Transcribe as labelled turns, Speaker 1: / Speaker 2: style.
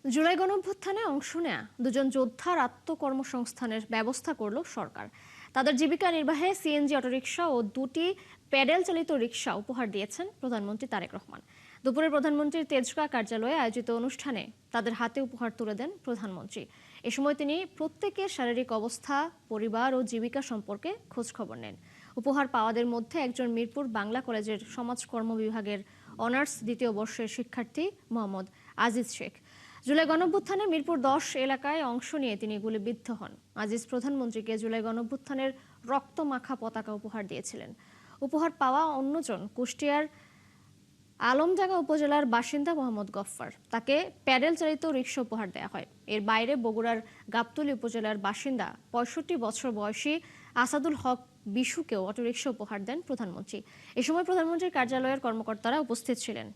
Speaker 1: জুলাই গণঅভ্যুত্থানে অংশ নেয়া দুজন যোদ্ধার আত্মকর্মসংস্থানের ব্যবস্থা করল সরকার। তাদের জীবিকা নির্বাহে সিএনজি অটোরিকশা ও দুটি প্যাডেল চালিত রিকশা উপহার দিয়েছেন প্রধানমন্ত্রী তারেক রহমান। দুপুরে প্রধানমন্ত্রীর তেজগাঁ কার্যালয়ে আয়োজিত অনুষ্ঠানে তাদের হাতে উপহার তুলে দেন প্রধানমন্ত্রী। এ সময় তিনি প্রত্যেকের শারীরিক অবস্থা, পরিবার ও জীবিকা সম্পর্কে খোঁজখবর নেন। উপহার পাওয়াদের মধ্যে একজন মিরপুর বাংলা কলেজের সমাজকর্ম বিভাগের অনার্স দ্বিতীয় বর্ষের শিক্ষার্থী মোহাম্মদ আজিজ শেখ। জুলাই গণঅভ্যুত্থানে মিরপুর ১০ এলাকায় অংশ নিয়ে তিনি গুলিবিদ্ধ হন। আজিজ প্রধানমন্ত্রীকে জুলাই গণঅভ্যুত্থানের রক্তমাখা পতাকা উপহার দিয়েছিলেন। উপহার পাওয়া অন্যজন কুষ্টিয়ার আলমডাঙ্গা উপজেলার বাসিন্দা মোহাম্মদ গফফার। তাকে প্যাডেল চালিত রিকশা উপহার দেওয়া হয়। এর বাইরে বগুড়ার গাবতলী উপজেলার বাসিন্দা ৬৫ বছর বয়সী আসাদুল হক বিশুকেও অটোরিকশা উপহার দেন প্রধানমন্ত্রী। এ সময় প্রধানমন্ত্রীর কার্যালয়ের কর্মকর্তারা উপস্থিত ছিলেন।